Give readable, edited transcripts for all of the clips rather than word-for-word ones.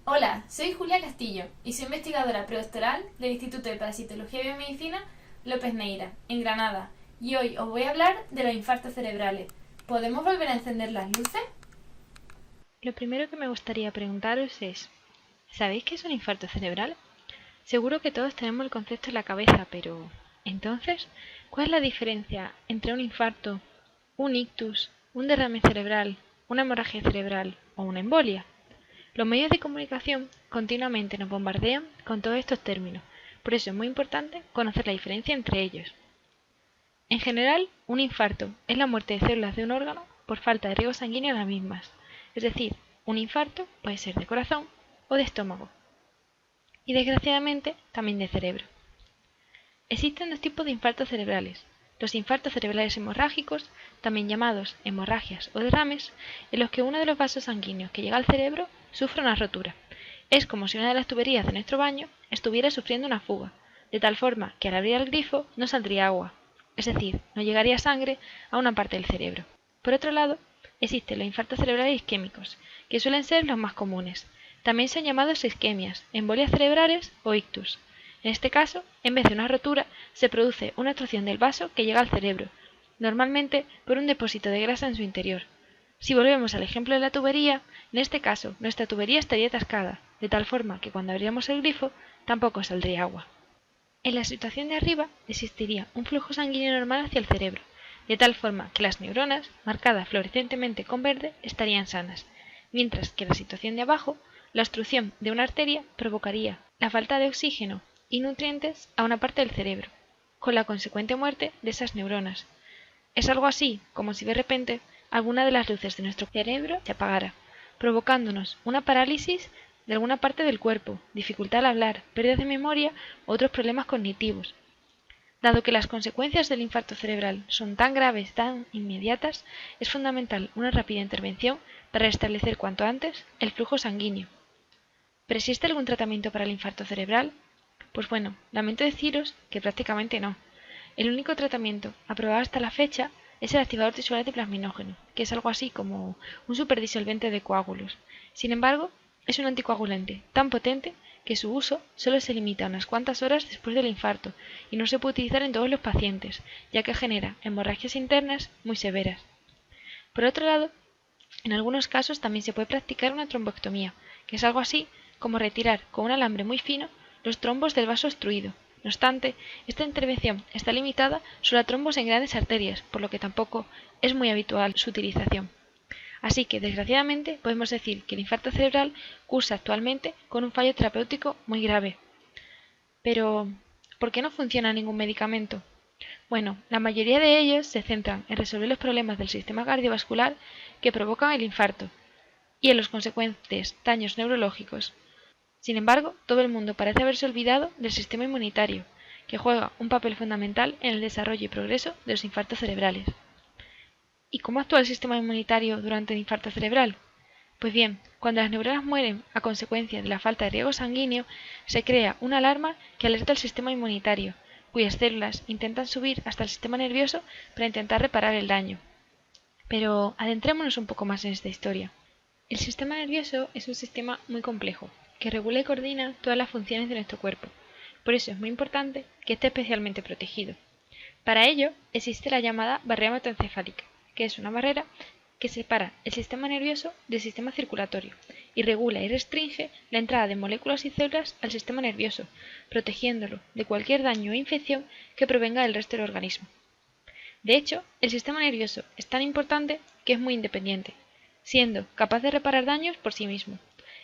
Hola, soy Julia Castillo y soy investigadora predoctoral del Instituto de Parasitología y Biomedicina López Neira, en Granada, y hoy os voy a hablar de los infartos cerebrales. ¿Podemos volver a encender las luces? Lo primero que me gustaría preguntaros es, ¿sabéis qué es un infarto cerebral? Seguro que todos tenemos el concepto en la cabeza, pero entonces, ¿cuál es la diferencia entre un infarto, un ictus, un derrame cerebral, una hemorragia cerebral o una embolia? Los medios de comunicación continuamente nos bombardean con todos estos términos, por eso es muy importante conocer la diferencia entre ellos. En general, un infarto es la muerte de células de un órgano por falta de riego sanguíneo a las mismas, es decir, un infarto puede ser de corazón o de estómago, y desgraciadamente también de cerebro. Existen dos tipos de infartos cerebrales: los infartos cerebrales hemorrágicos, también llamados hemorragias o derrames, en los que uno de los vasos sanguíneos que llega al cerebro sufre una rotura. Es como si una de las tuberías de nuestro baño estuviera sufriendo una fuga, de tal forma que al abrir el grifo no saldría agua, es decir, no llegaría sangre a una parte del cerebro. Por otro lado, existen los infartos cerebrales isquémicos, que suelen ser los más comunes. También son llamados isquemias, embolias cerebrales o ictus. En este caso, en vez de una rotura, se produce una obstrucción del vaso que llega al cerebro, normalmente por un depósito de grasa en su interior. Si volvemos al ejemplo de la tubería, en este caso nuestra tubería estaría atascada, de tal forma que cuando abriéramos el grifo tampoco saldría agua. En la situación de arriba existiría un flujo sanguíneo normal hacia el cerebro, de tal forma que las neuronas, marcadas fluorescentemente con verde, estarían sanas, mientras que en la situación de abajo, la obstrucción de una arteria provocaría la falta de oxígeno y nutrientes a una parte del cerebro, con la consecuente muerte de esas neuronas. Es algo así como si de repente alguna de las luces de nuestro cerebro se apagara, provocándonos una parálisis de alguna parte del cuerpo, dificultad al hablar, pérdida de memoria u otros problemas cognitivos. Dado que las consecuencias del infarto cerebral son tan graves, tan inmediatas, es fundamental una rápida intervención para restablecer cuanto antes el flujo sanguíneo. ¿Pero existe algún tratamiento para el infarto cerebral? Pues bueno, lamento deciros que prácticamente no. El único tratamiento aprobado hasta la fecha es el activador tisular de plasminógeno, que es algo así como un superdisolvente de coágulos. Sin embargo, es un anticoagulante tan potente que su uso solo se limita a unas cuantas horas después del infarto y no se puede utilizar en todos los pacientes, ya que genera hemorragias internas muy severas. Por otro lado, en algunos casos también se puede practicar una trombectomía, que es algo así como retirar con un alambre muy fino los trombos del vaso obstruido. No obstante, esta intervención está limitada solo a trombos en grandes arterias, por lo que tampoco es muy habitual su utilización. Así que, desgraciadamente, podemos decir que el infarto cerebral cursa actualmente con un fallo terapéutico muy grave. Pero, ¿por qué no funciona ningún medicamento? Bueno, la mayoría de ellos se centran en resolver los problemas del sistema cardiovascular que provocan el infarto y en los consecuentes daños neurológicos. Sin embargo, todo el mundo parece haberse olvidado del sistema inmunitario, que juega un papel fundamental en el desarrollo y progreso de los infartos cerebrales. ¿Y cómo actúa el sistema inmunitario durante el infarto cerebral? Pues bien, cuando las neuronas mueren a consecuencia de la falta de riego sanguíneo, se crea una alarma que alerta al sistema inmunitario, cuyas células intentan subir hasta el sistema nervioso para intentar reparar el daño. Pero adentrémonos un poco más en esta historia. El sistema nervioso es un sistema muy complejo, que regula y coordina todas las funciones de nuestro cuerpo. Por eso es muy importante que esté especialmente protegido. Para ello existe la llamada barrera hematoencefálica, que es una barrera que separa el sistema nervioso del sistema circulatorio y regula y restringe la entrada de moléculas y células al sistema nervioso, protegiéndolo de cualquier daño o infección que provenga del resto del organismo. De hecho, el sistema nervioso es tan importante que es muy independiente, siendo capaz de reparar daños por sí mismo.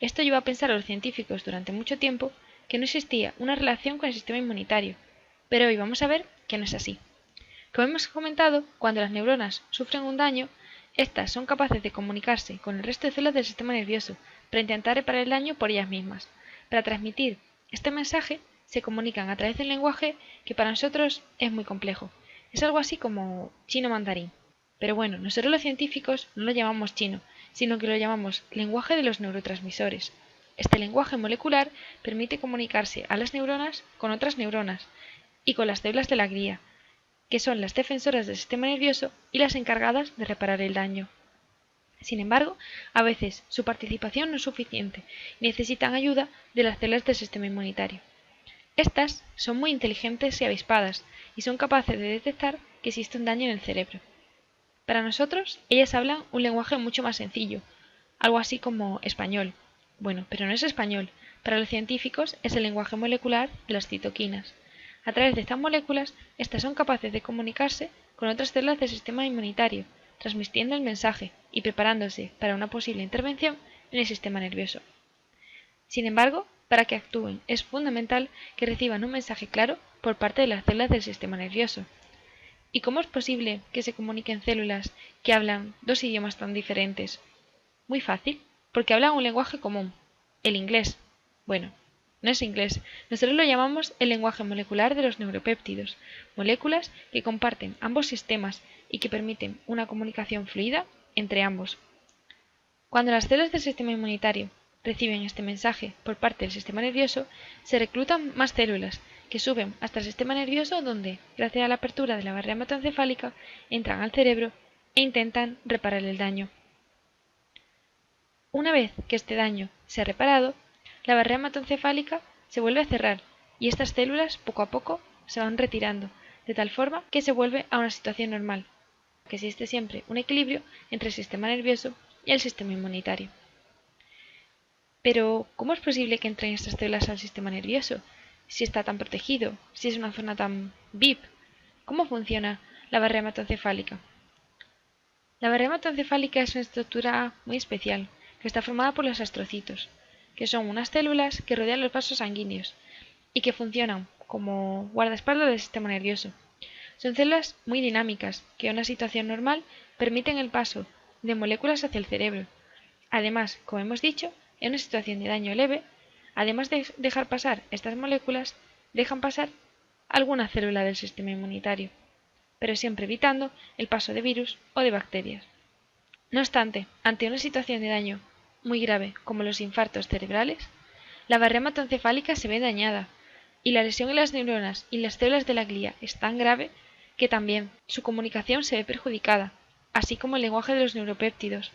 Esto llevó a pensar a los científicos durante mucho tiempo que no existía una relación con el sistema inmunitario, pero hoy vamos a ver que no es así. Como hemos comentado, cuando las neuronas sufren un daño, estas son capaces de comunicarse con el resto de células del sistema nervioso para intentar reparar el daño por ellas mismas. Para transmitir este mensaje, se comunican a través del lenguaje que para nosotros es muy complejo. Es algo así como chino mandarín. Pero bueno, nosotros los científicos no lo llamamos chino, sino que lo llamamos lenguaje de los neurotransmisores. Este lenguaje molecular permite comunicarse a las neuronas con otras neuronas y con las células de la glía, que son las defensoras del sistema nervioso y las encargadas de reparar el daño. Sin embargo, a veces su participación no es suficiente y necesitan ayuda de las células del sistema inmunitario. Estas son muy inteligentes y avispadas y son capaces de detectar que existe un daño en el cerebro. Para nosotros, ellas hablan un lenguaje mucho más sencillo, algo así como español. Bueno, pero no es español. Para los científicos es el lenguaje molecular de las citoquinas. A través de estas moléculas, estas son capaces de comunicarse con otras células del sistema inmunitario, transmitiendo el mensaje y preparándose para una posible intervención en el sistema nervioso. Sin embargo, para que actúen es fundamental que reciban un mensaje claro por parte de las células del sistema nervioso. ¿Y cómo es posible que se comuniquen células que hablan dos idiomas tan diferentes? Muy fácil, porque hablan un lenguaje común, el inglés. Bueno, no es inglés, nosotros lo llamamos el lenguaje molecular de los neuropéptidos, moléculas que comparten ambos sistemas y que permiten una comunicación fluida entre ambos. Cuando las células del sistema inmunitario reciben este mensaje por parte del sistema nervioso, se reclutan más células que suben hasta el sistema nervioso donde, gracias a la apertura de la barrera hematoencefálica, entran al cerebro e intentan reparar el daño. Una vez que este daño se ha reparado, la barrera hematoencefálica se vuelve a cerrar y estas células poco a poco se van retirando, de tal forma que se vuelve a una situación normal, que existe siempre un equilibrio entre el sistema nervioso y el sistema inmunitario. Pero, ¿cómo es posible que entren estas células al sistema nervioso? Si está tan protegido, si es una zona tan VIP, ¿cómo funciona la barrera hematoencefálica? La barrera hematoencefálica es una estructura muy especial, que está formada por los astrocitos, que son unas células que rodean los vasos sanguíneos y que funcionan como guardaespaldas del sistema nervioso. Son células muy dinámicas que en una situación normal permiten el paso de moléculas hacia el cerebro. Además, como hemos dicho, en una situación de daño leve, además de dejar pasar estas moléculas, dejan pasar alguna célula del sistema inmunitario, pero siempre evitando el paso de virus o de bacterias. No obstante, ante una situación de daño muy grave como los infartos cerebrales, la barrera hematoencefálica se ve dañada y la lesión en las neuronas y las células de la glía es tan grave que también su comunicación se ve perjudicada, así como el lenguaje de los neuropéptidos,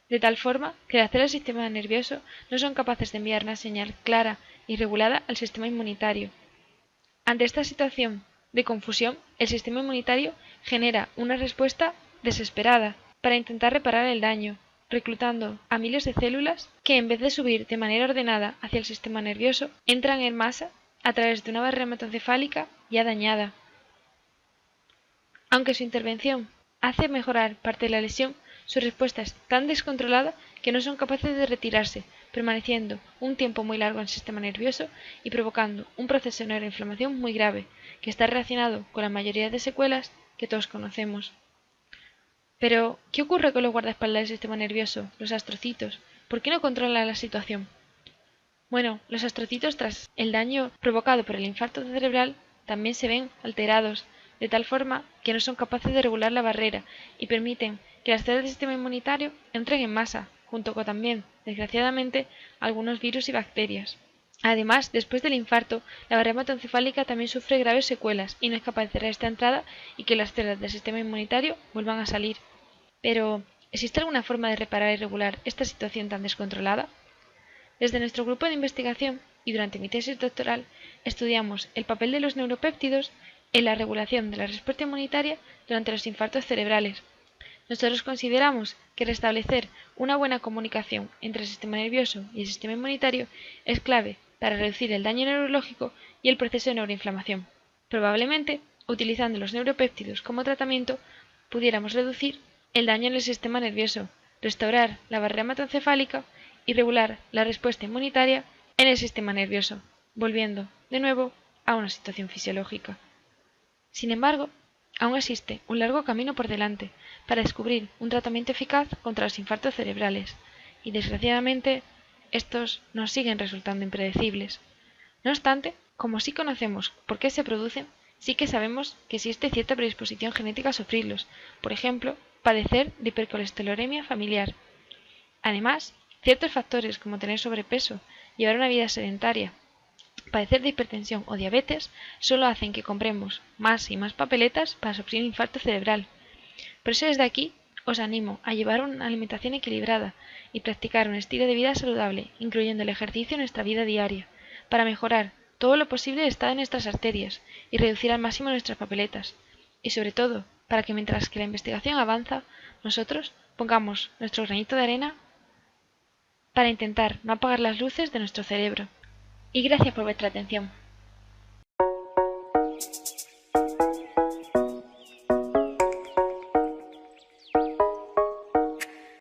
de tal forma que las células del sistema nervioso no son capaces de enviar una señal clara y regulada al sistema inmunitario. Ante esta situación de confusión, el sistema inmunitario genera una respuesta desesperada para intentar reparar el daño, reclutando a miles de células que en vez de subir de manera ordenada hacia el sistema nervioso, entran en masa a través de una barrera hematoencefálica ya dañada. Aunque su intervención hace mejorar parte de la lesión, su respuesta es tan descontrolada que no son capaces de retirarse, permaneciendo un tiempo muy largo en el sistema nervioso y provocando un proceso de neuroinflamación muy grave, que está relacionado con la mayoría de secuelas que todos conocemos. Pero, ¿qué ocurre con los guardaespaldas del sistema nervioso, los astrocitos? ¿Por qué no controlan la situación? Bueno, los astrocitos tras el daño provocado por el infarto cerebral también se ven alterados, de tal forma que no son capaces de regular la barrera y permiten que las células del sistema inmunitario entren en masa, junto con también, desgraciadamente, algunos virus y bacterias. Además, después del infarto, la barrera hematoencefálica también sufre graves secuelas y no es capaz de cerrar esta entrada y que las células del sistema inmunitario vuelvan a salir. Pero, ¿existe alguna forma de reparar y regular esta situación tan descontrolada? Desde nuestro grupo de investigación y durante mi tesis doctoral estudiamos el papel de los neuropéptidos en la regulación de la respuesta inmunitaria durante los infartos cerebrales. Nosotros consideramos que restablecer una buena comunicación entre el sistema nervioso y el sistema inmunitario es clave para reducir el daño neurológico y el proceso de neuroinflamación. Probablemente, utilizando los neuropéptidos como tratamiento, pudiéramos reducir el daño en el sistema nervioso, restaurar la barrera hematoencefálica y regular la respuesta inmunitaria en el sistema nervioso, volviendo, de nuevo, a una situación fisiológica. Sin embargo, aún existe un largo camino por delante para descubrir un tratamiento eficaz contra los infartos cerebrales, y desgraciadamente, estos nos siguen resultando impredecibles. No obstante, como sí conocemos por qué se producen, sí que sabemos que existe cierta predisposición genética a sufrirlos, por ejemplo, padecer de hipercolesterolemia familiar. Además, ciertos factores como tener sobrepeso, llevar una vida sedentaria padecer de hipertensión o diabetes solo hacen que compremos más y más papeletas para sufrir un infarto cerebral. Por eso desde aquí os animo a llevar una alimentación equilibrada y practicar un estilo de vida saludable, incluyendo el ejercicio en nuestra vida diaria, para mejorar todo lo posible el estado de nuestras arterias y reducir al máximo nuestras papeletas. Y sobre todo, para que mientras que la investigación avanza, nosotros pongamos nuestro granito de arena para intentar no apagar las luces de nuestro cerebro. Y gracias por vuestra atención.